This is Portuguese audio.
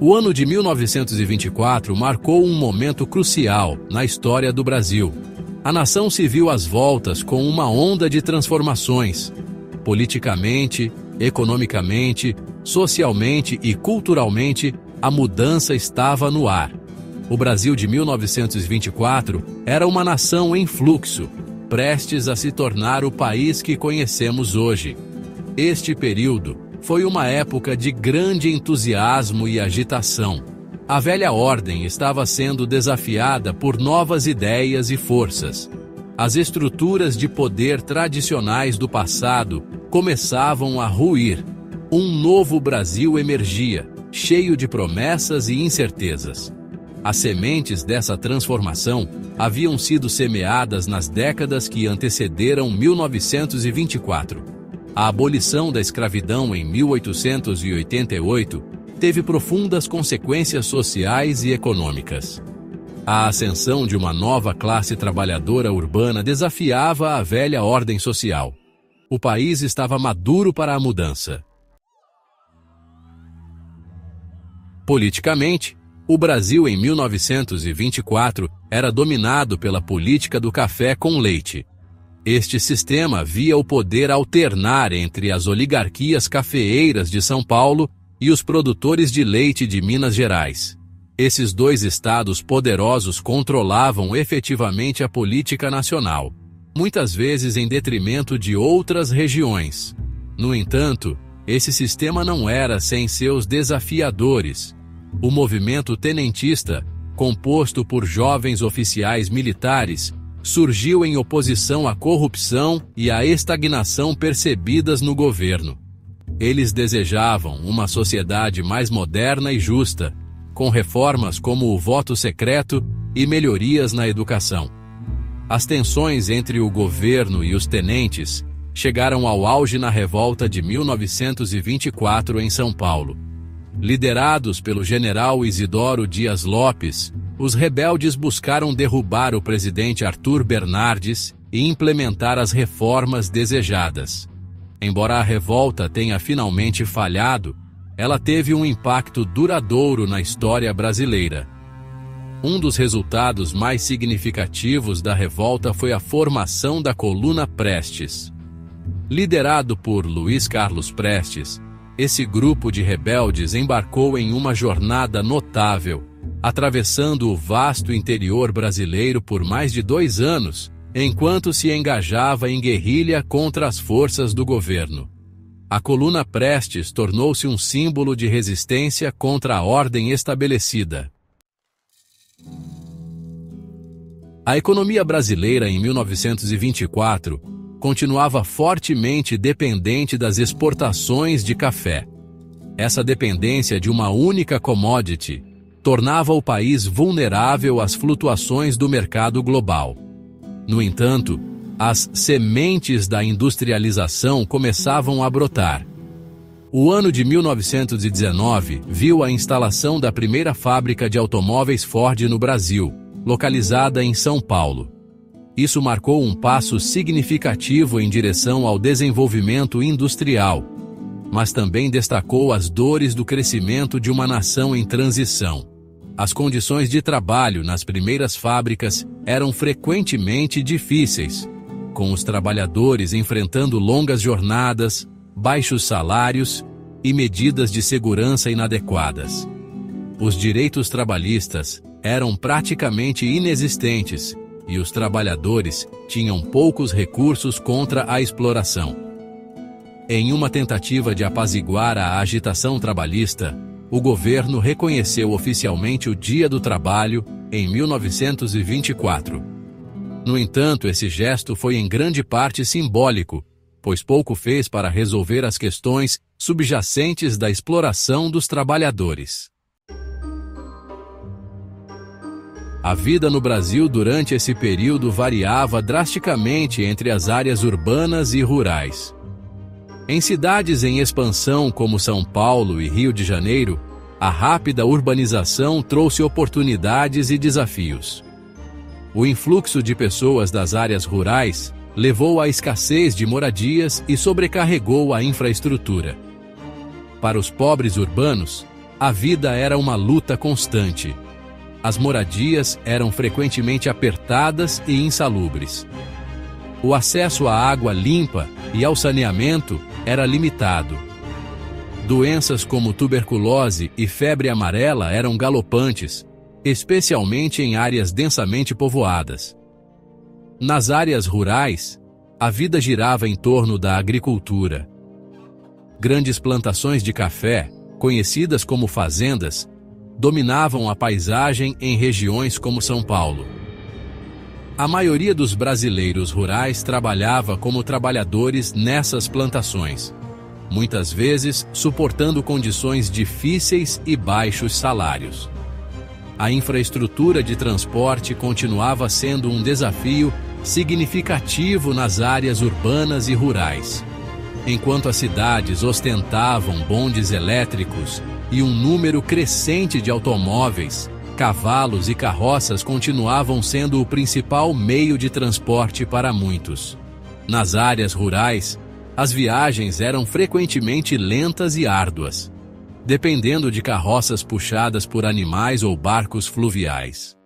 O ano de 1924 marcou um momento crucial na história do Brasil. A nação se viu às voltas com uma onda de transformações. Politicamente, economicamente, socialmente e culturalmente, a mudança estava no ar. O Brasil de 1924 era uma nação em fluxo, prestes a se tornar o país que conhecemos hoje. Este período foi uma época de grande entusiasmo e agitação. A velha ordem estava sendo desafiada por novas ideias e forças. As estruturas de poder tradicionais do passado começavam a ruir. Um novo Brasil emergia, cheio de promessas e incertezas. As sementes dessa transformação haviam sido semeadas nas décadas que antecederam 1924. A abolição da escravidão em 1888 teve profundas consequências sociais e econômicas. A ascensão de uma nova classe trabalhadora urbana desafiava a velha ordem social. O país estava maduro para a mudança. Politicamente, o Brasil em 1924 era dominado pela política do café com leite. Este sistema via o poder alternar entre as oligarquias cafeeiras de São Paulo e os produtores de leite de Minas Gerais. Esses dois estados poderosos controlavam efetivamente a política nacional, muitas vezes em detrimento de outras regiões. No entanto, esse sistema não era sem seus desafiadores. O movimento tenentista, composto por jovens oficiais militares, surgiu em oposição à corrupção e à estagnação percebidas no governo. Eles desejavam uma sociedade mais moderna e justa, com reformas como o voto secreto e melhorias na educação. As tensões entre o governo e os tenentes chegaram ao auge na revolta de 1924 em São Paulo. Liderados pelo general Isidoro Dias Lopes, os rebeldes buscaram derrubar o presidente Arthur Bernardes e implementar as reformas desejadas. Embora a revolta tenha finalmente falhado, ela teve um impacto duradouro na história brasileira. Um dos resultados mais significativos da revolta foi a formação da Coluna Prestes. Liderado por Luiz Carlos Prestes, esse grupo de rebeldes embarcou em uma jornada notável, atravessando o vasto interior brasileiro por mais de 2 anos, enquanto se engajava em guerrilha contra as forças do governo. A Coluna Prestes tornou-se um símbolo de resistência contra a ordem estabelecida. A economia brasileira em 1924 continuava fortemente dependente das exportações de café. Essa dependência de uma única commodity tornava o país vulnerável às flutuações do mercado global. No entanto, as sementes da industrialização começavam a brotar. O ano de 1919 viu a instalação da primeira fábrica de automóveis Ford no Brasil, localizada em São Paulo. Isso marcou um passo significativo em direção ao desenvolvimento industrial, mas também destacou as dores do crescimento de uma nação em transição. As condições de trabalho nas primeiras fábricas eram frequentemente difíceis, com os trabalhadores enfrentando longas jornadas, baixos salários e medidas de segurança inadequadas. Os direitos trabalhistas eram praticamente inexistentes e os trabalhadores tinham poucos recursos contra a exploração. Em uma tentativa de apaziguar a agitação trabalhista, o governo reconheceu oficialmente o Dia do Trabalho em 1924. No entanto, esse gesto foi em grande parte simbólico, pois pouco fez para resolver as questões subjacentes da exploração dos trabalhadores. A vida no Brasil durante esse período variava drasticamente entre as áreas urbanas e rurais. Em cidades em expansão como São Paulo e Rio de Janeiro, a rápida urbanização trouxe oportunidades e desafios. O influxo de pessoas das áreas rurais levou à escassez de moradias e sobrecarregou a infraestrutura. Para os pobres urbanos, A vida era uma luta constante. As moradias eram frequentemente apertadas e insalubres. O acesso à água limpa e ao saneamento era limitado. Doenças como tuberculose e febre amarela eram galopantes, especialmente em áreas densamente povoadas. Nas áreas rurais, a vida girava em torno da agricultura. Grandes plantações de café, conhecidas como fazendas, dominavam a paisagem em regiões como São Paulo. A maioria dos brasileiros rurais trabalhava como trabalhadores nessas plantações, muitas vezes suportando condições difíceis e baixos salários. A infraestrutura de transporte continuava sendo um desafio significativo nas áreas urbanas e rurais. Enquanto as cidades ostentavam bondes elétricos e um número crescente de automóveis, cavalos e carroças continuavam sendo o principal meio de transporte para muitos. Nas áreas rurais, as viagens eram frequentemente lentas e árduas, dependendo de carroças puxadas por animais ou barcos fluviais.